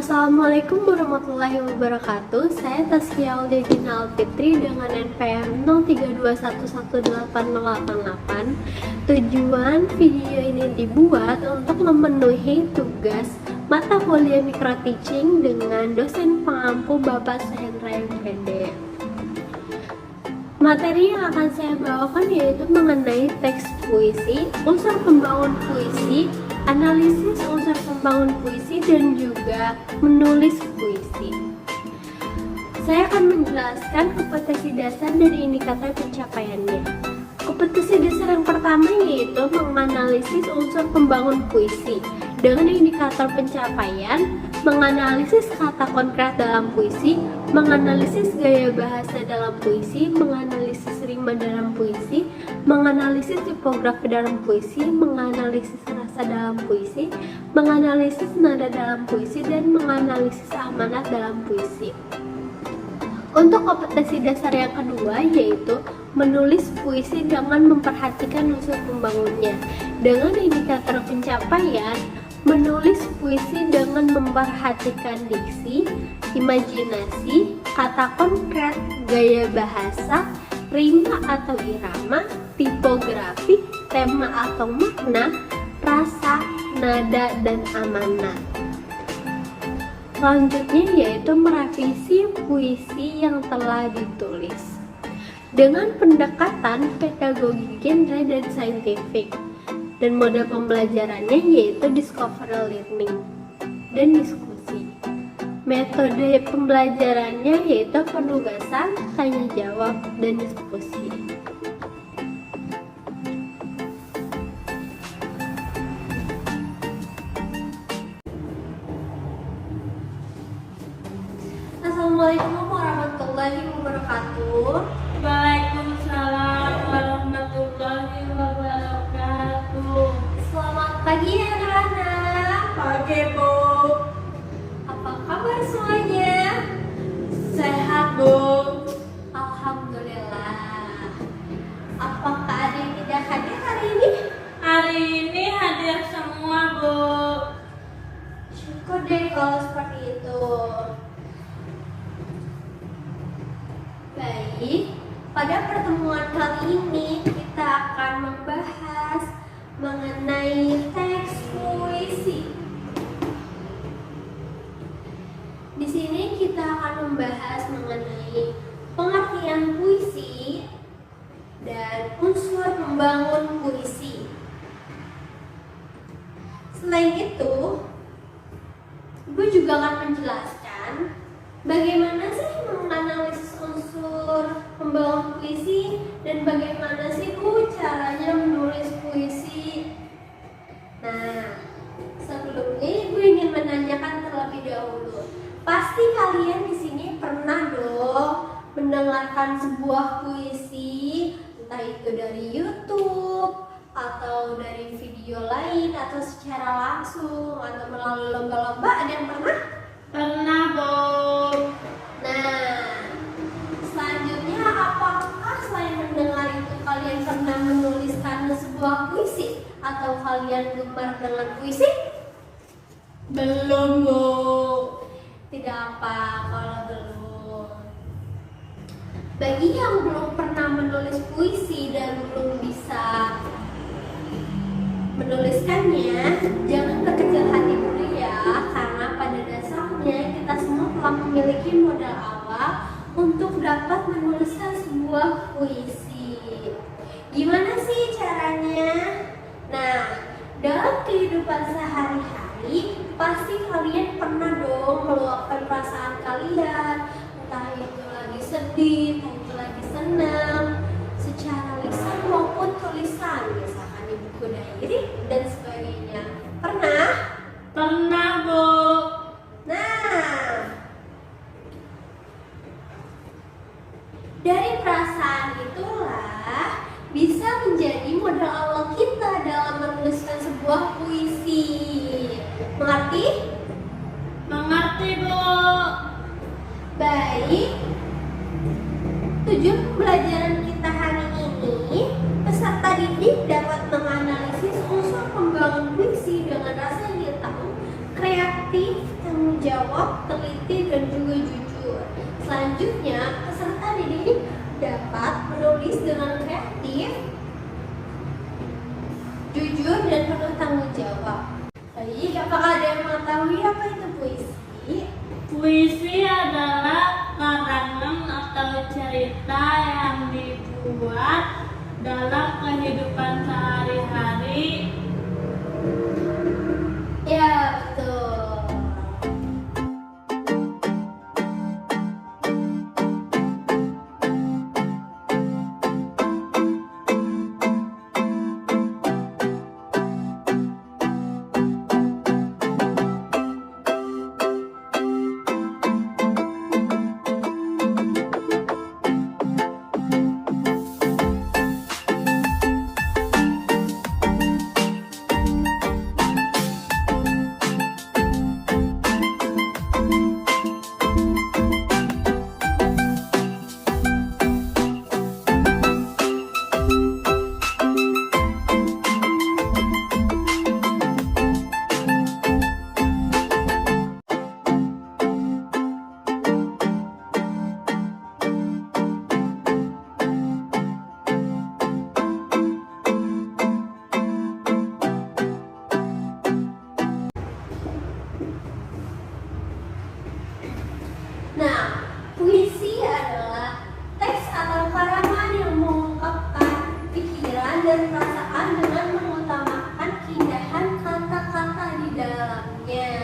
Assalamualaikum warahmatullahi wabarakatuh. Saya Taskia Audiatina Alfitri dengan NPM 0321180888. Tujuan video ini dibuat untuk memenuhi tugas mata kuliah micro teaching dengan dosen pengampu Bapak Suhendra MPD. Materi yang akan saya bawakan yaitu mengenai teks puisi, unsur pembangun puisi, analisis unsur pembangun puisi, dan juga menulis puisi. Saya akan menjelaskan kompetensi dasar dan indikator pencapaiannya. Kompetensi dasar yang pertama yaitu menganalisis unsur pembangun puisi. Dengan indikator pencapaian, menganalisis kata konkret dalam puisi, menganalisis gaya bahasa dalam puisi, menganalisis rima dalam puisi, menganalisis tipografi dalam puisi, menganalisis rasa dalam puisi, menganalisis nada dalam puisi, dan menganalisis amanat dalam puisi. Untuk kompetensi dasar yang kedua yaitu menulis puisi dengan memperhatikan unsur pembangunnya. Dengan indikator pencapaian, menulis puisi dengan memperhatikan diksi, imajinasi, kata konkret, gaya bahasa, rima atau irama, tipografi, tema atau makna, rasa, nada, dan amanat. Selanjutnya yaitu merevisi puisi yang telah ditulis dengan pendekatan pedagogi genre dan saintifik, dan mode pembelajarannya yaitu discovery learning dan diskusi. Metode pembelajarannya yaitu penugasan, tanya jawab, dan diskusi. Assalamualaikum warahmatullahi wabarakatuh. Waalaikumsalam warahmatullahi wabarakatuh. Selamat pagi anak-anak. Pagi Bu. Apa kabar semuanya? Sehat Bu. Alhamdulillah. Apakah ada yang tidak hadir hari ini? Hari ini hadir semua Bu. Syukur deh kalau seperti itu. Baik, pada pertemuan kali ini kita akan membahas mengenai teks puisi. Di sini kita akan membahas mengenai pengertian puisi dan unsur membangun puisi. Selain itu, Ibu juga akan menjelaskan bagaimana sih menganalisis unsur pembangun puisi dan bagaimana sih Bu caranya menulis puisi. Nah, sebelumnya Ibu ingin menanyakan terlebih dahulu. Pasti kalian di sini pernah dong mendengarkan sebuah puisi, entah itu dari YouTube atau dari video lain atau secara langsung atau melalui lomba-lomba. Ada yang pernah? Pernah Bu. Nah, selanjutnya apakah selain mendengar itu kalian pernah menuliskan sebuah puisi atau kalian gemar dengan puisi? Belum Bu. Tidak apa kalau belum. Bagi yang belum pernah menulis puisi dan belum bisa menuliskannya, jangan berkecil hati dulu ya, karena pada dasarnya kita semua telah memiliki modal awal untuk dapat menuliskan sebuah puisi. Gimana sih caranya? Nah, dalam kehidupan sehari-hari pasti kalian pernah dong meluapkan perasaan kalian, entah itu lagi sedih, entah itu lagi senang, secara lisan maupun tulisan, misalkan di buku diary dan sebagainya. Pernah? Pernah Bu. Nah, dari perasaan itulah bisa menjadi modal awal kita dalam menuliskan sebuah puisi. Mengerti? Mengerti Bu. Baik. Tujuan pembelajaran kita hari ini, peserta didik dapat menganalisis unsur pembangun puisi dengan rasa ingin tahu, kreatif, tanggung jawab, jujur dan penuh tanggung jawab. Baik, apakah ada yang mengetahui apa itu puisi? Puisi adalah karangan atau cerita yang dibuat dalam kehidupan sehari-hari. Ya, betul. Nah, puisi adalah teks atau karangan yang mengungkapkan pikiran dan perasaan dengan mengutamakan keindahan kata-kata di dalamnya.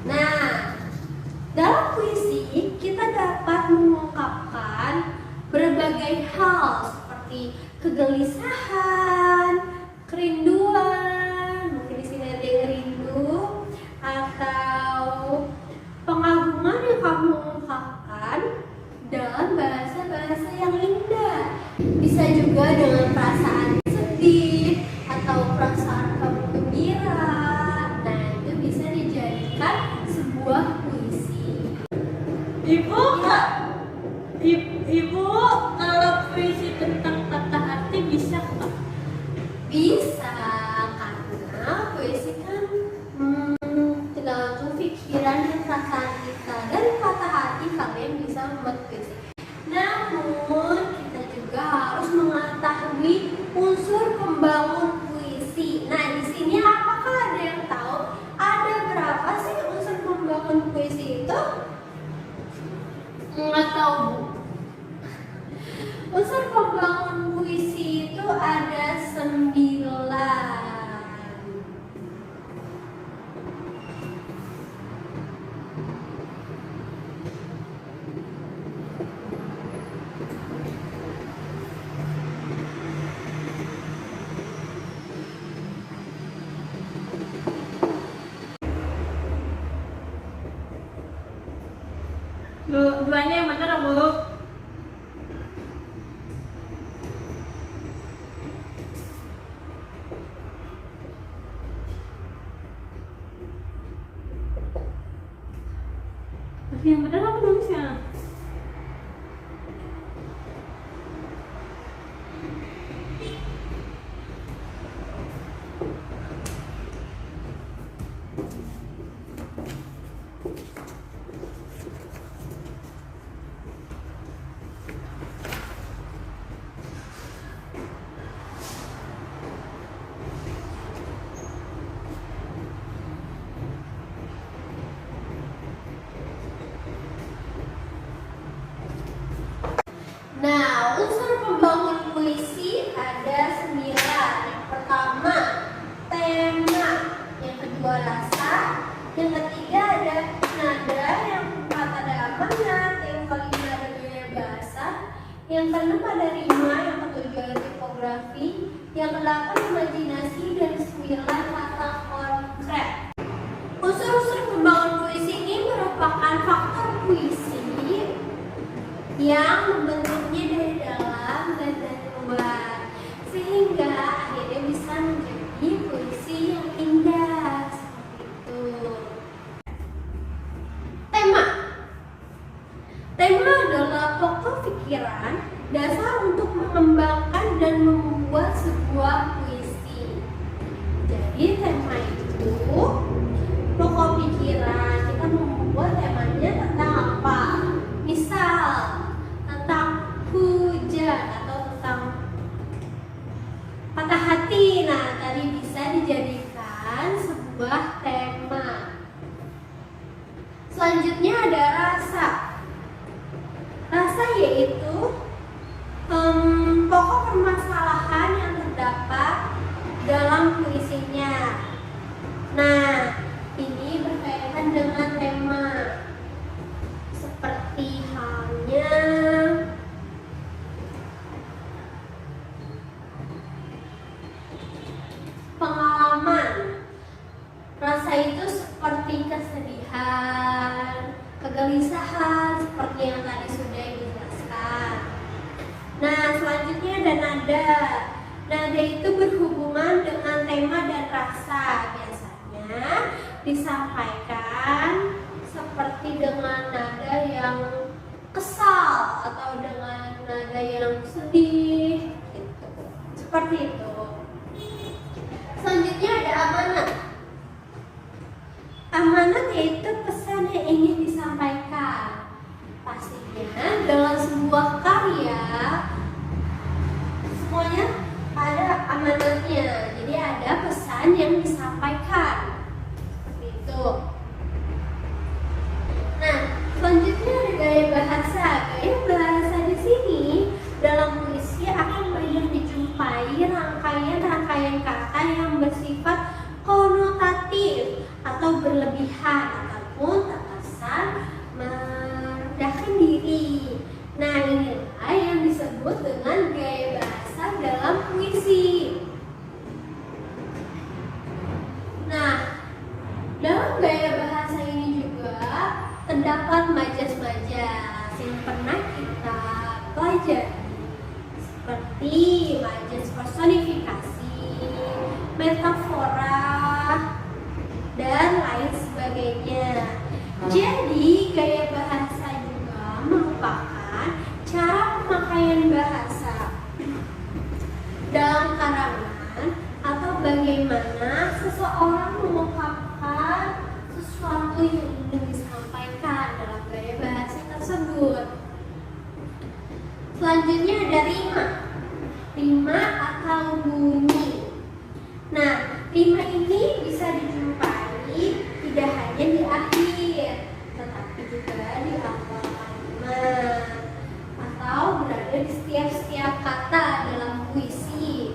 Nah, dalam puisi kita dapat mengungkapkan berbagai hal seperti kegelisahan, kerinduan, mungkin di sini ada yang rindu, atau pengagungan yang kamu ungkapkan dalam bahasa-bahasa yang indah. Bisa juga dengan perasaan sedih atau perasaan kamu gembira. Nah, itu bisa dijadikan sebuah puisi. Ibu, Ibu, kalau puisi tentang patah hati bisa nggak? Bisa, karena puisi kan tergantung pikiran dan perasaan kita, dan patah hati kalian bisa membuat puisi. Namun kita juga harus mengetahui unsur pembangun puisi. Nah, di sini apakah ada yang tahu ada berapa sih unsur pembangun puisi itu? Nggak tahu, Bu. Unsur pembangun puisi itu ada 9. Duanya yang benar, Bu. Yang benar apa nulisnya? Nah, unsur pembangun puisi ada 9. Yang pertama, tema. Yang kedua, rasa. Yang ketiga ada nada. Yang keempat ada amanat. Yang kelima ada gaya bahasa. Yang keenam ada rima. Yang ketujuh ada tipografi. Yang kedelapan imajinasi. Dan 9 kata konkret. Unsur-unsur pembangun puisi ini merupakan faktor puisi yang membentuknya dari dalam dan dari luar, sehingga akhirnya bisa menjadi puisi yang indah seperti itu. Tema adalah pokok pikiran dasar untuk mengembangkan dan membuat sebuah puisi. Jadi tema itu pokok pikiran. Kita membuat temanya tentang apa? Misal tentang bisa dijadikan sebuah tema. Selanjutnya ada rasa. Rasa yaitu pokok permasalahan yang terdapat dalam puisinya. Nah, ini berkaitan dengan tema. Seperti halnya pengalaman. Rasa itu seperti kesedihan, kegelisahan, seperti yang tadi sudah dijelaskan. Nah, selanjutnya ada nada. Nada itu berhubungan dengan tema dan rasa. Biasanya disampaikan seperti dengan nada yang kesal atau dengan nada yang sedih gitu. Seperti itu. Selanjutnya ada amanat. Amanat yaitu pesan yang ingin disampaikan. Pastinya dalam sebuah karya semuanya ada amanatnya. Jadi ada pesan yang disampaikan. Seperti itu. Nah, selanjutnya ada gaya bahasa. Gaya bahasa di sini dalam puisi akan banyak dijumpai rangkaian-rangkaian kata yang bersifat konotatif atau berlebihan ataupun terkesan merendahkan diri. Nah, inilah yang disebut dengan gaya bahasa dalam puisi. Nah, dalam gaya bahasa ini juga terdapat majas-majas yang pernah kita pelajari, seperti majas personifikasi, metafora, dan lain sebagainya. Jadi, gaya bahasa juga merupakan cara pemakaian bahasa dalam karangan atau bagaimana seseorang mengungkapkan sesuatu yang ingin disampaikan dalam gaya bahasa tersebut. Selanjutnya ada rima. Rima atau bunyi. Nah, rima ini bisa dijumpai tidak hanya di akhir, tetapi juga di awal kalimat atau berada di setiap kata dalam puisi.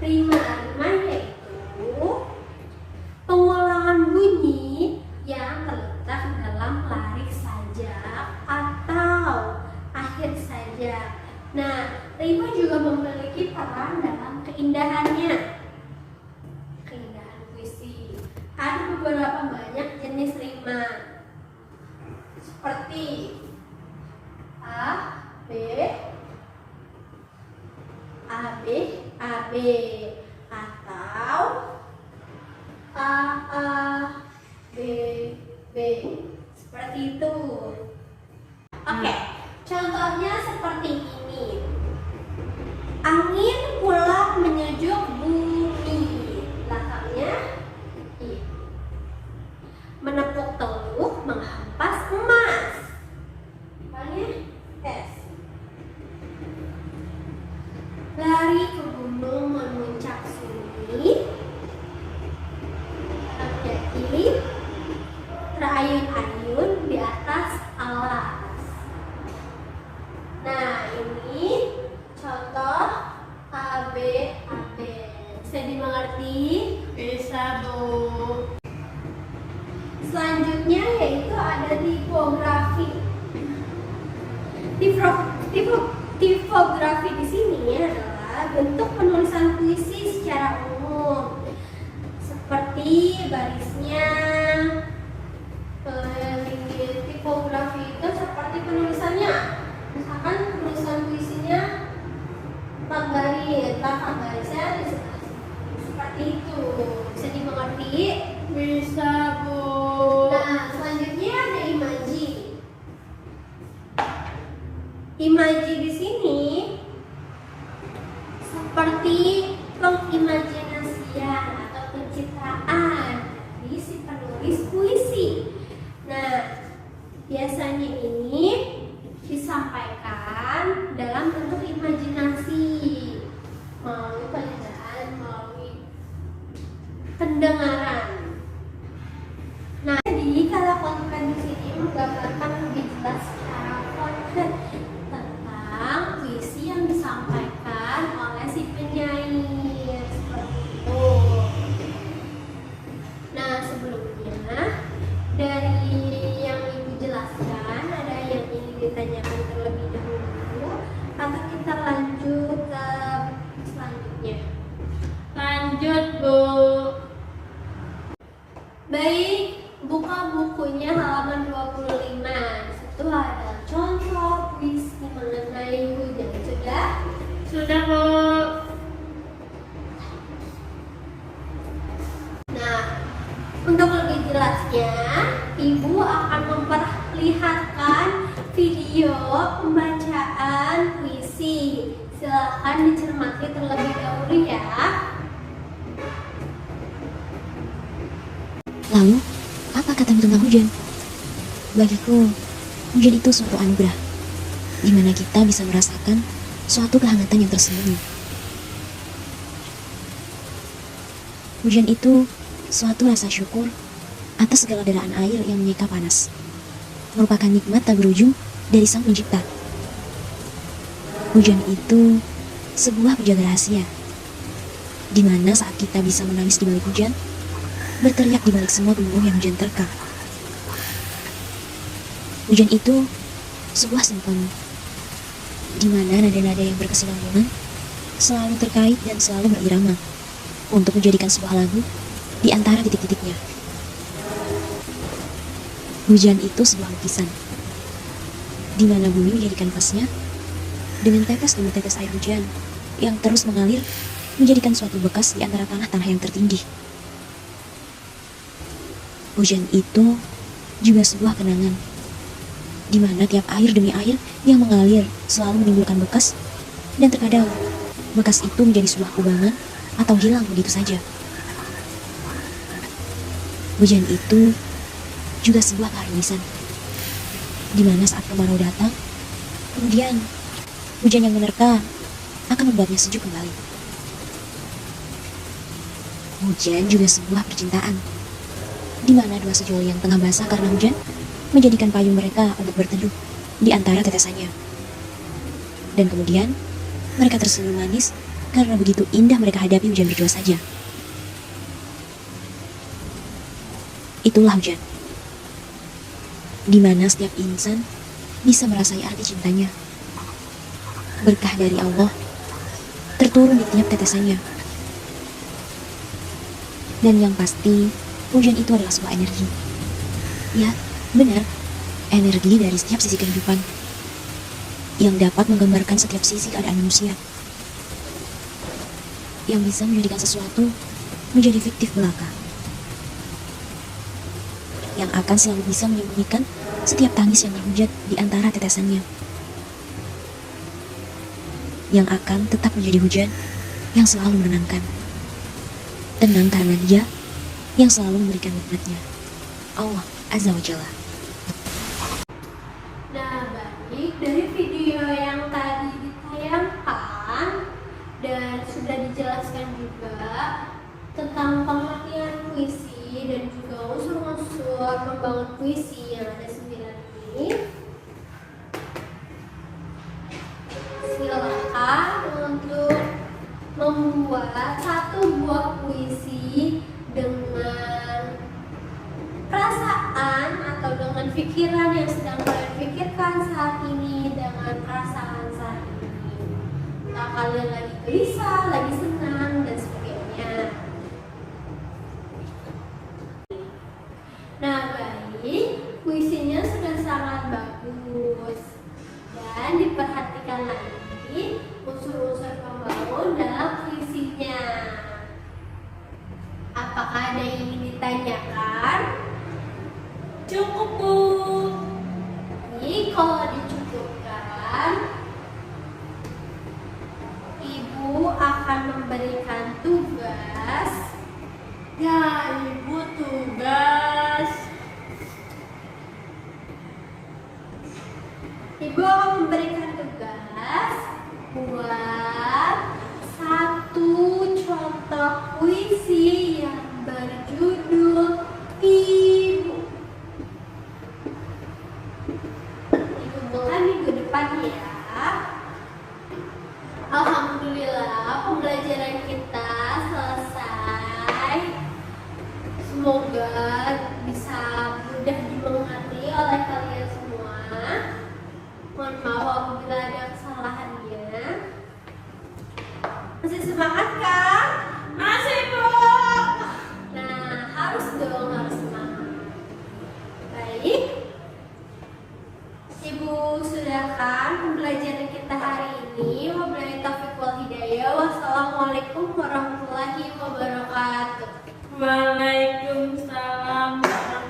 Rima yaitu pengulangan bunyi yang terletak dalam larik sajak atau akhir sajak. Nah, rima juga memiliki peran dalam keindahannya. Keindahan puisi. Ada beberapa banyak jenis rima. Seperti A, B, A, B, A, B, atau A, A, B, B. Seperti itu. Oke, contohnya seperti ini. Angin pulang menyejuk bumi. Belakangnya I. Menepuk teluh menghampas emas. Belakangnya S. Lari ke gunung memuncak sunyi. Belakangnya I. Terayun-ayun di atas alas. Nah, ini contoh A, B, A, B. Bisa dimengerti? Bisa, Bu. Selanjutnya yaitu ada tipografi. Tipografi di sini adalah bentuk penulisan puisi secara umum, seperti barisnya. Tipografi itu seperti penulisannya. Misalkan penulisan puisinya 4 baris, 8 barisnya di sebelah sini. Seperti itu. Bisa dimengerti? Bisa, Bu. Nah, selanjutnya ada imaji. Imaji di sini seperti pengimajinasian atau pencitraan dari si penulis puisi. Nah, biasanya ini disampaikan dalam bentuk imajinasi. Sudah, Bu. Nah, untuk lebih jelasnya, Ibu akan memperlihatkan video pembacaan puisi. Silakan dicermati terlebih dahulu ya. Lalu, apa katamu tentang hujan? Bagiku, hujan itu suatu anugerah, di mana kita bisa merasakan suatu kehangatan yang tersembunyi. Hujan itu suatu rasa syukur atas segala deraan air yang menyeka panas, merupakan nikmat tak berujung dari Sang Pencipta. Hujan itu sebuah penjaga rahasia, di mana saat kita bisa menangis di balik hujan, berteriak di balik semua gunung yang hujan terkam. Hujan itu sebuah simfoni, di mana nada-nada yang berkesinambungan selalu terkait dan selalu berirama untuk menjadikan sebuah lagu di antara titik-titiknya. Hujan itu sebuah lukisan, di mana bumi menjadi kanvasnya dengan tetes demi tetes air hujan yang terus mengalir menjadikan suatu bekas di antara tanah-tanah yang tertindih. Hujan itu juga sebuah kenangan, di mana tiap air demi air yang mengalir selalu menimbulkan bekas, dan terkadang bekas itu menjadi sebuah kubangan atau hilang begitu saja. Hujan itu juga sebuah keharmonisan, di mana saat kemarau datang, kemudian hujan yang menerka akan membuatnya sejuk kembali. Hujan juga sebuah percintaan, di mana dua sejoli yang tengah basah karena hujan menjadikan payung mereka untuk berteduh di antara tetesannya. Dan kemudian mereka tersenyum manis karena begitu indah mereka hadapi hujan berdua saja. Itulah hujan, di mana setiap insan bisa merasai arti cintanya. Berkah dari Allah terturun di tiap tetesannya. Dan yang pasti, hujan itu adalah sebuah energi. Ya, benar, energi dari setiap sisi kehidupan yang dapat menggambarkan setiap sisi keadaan manusia, yang bisa menjadikan sesuatu menjadi fiktif belaka, yang akan selalu bisa menyembunyikan setiap tangis yang terhujat di antara tetesannya, yang akan tetap menjadi hujan yang selalu menenangkan. Tenang karena Dia yang selalu memberikan nikmatnya, Allah Azza wa Jalla. Nah, baik, dari video yang tadi ditayangkan dan sudah dijelaskan juga tentang pengertian puisi dan juga unsur-unsur membangun puisi yang ada 9 ini, silakan untuk membuat satu buah puisi dengan perasaan atau dengan pikiran yang sedang kalian pikirkan saat ini, dengan perasaan saat ini. Entah kalian lagi gelisah, lagi senang, dan sebagainya. Nah, baik, puisinya sudah sangat bagus. Dan diperhatikan lagi unsur-unsur pembangun dalam puisinya. Apakah ada yang ingin ditanyakan? Cukup, Bu. Ini kalau dicukupkan, Ibu akan memberikan tugas. Ya, Ibu, tugas. Ibu akan memberikan tugas buat satu contoh puisi yang berjudul Ibu. Ibu mulai minggu depan ya. Alhamdulillah, pembelajaran kita selesai. Semoga bisa mudah dimengerti oleh kalian semua. Mohon maaf apabila ada kesalahannya. Masih semangat kan? Masih, Bu. Nah, harus dong, harus semangat. Baik, Ibu sudahkan pembelajaran kita hari ini. Wabillahi taufiq wal Assalamualaikum warahmatullahi wabarakatuh. Waalaikumsalam warahmatullahi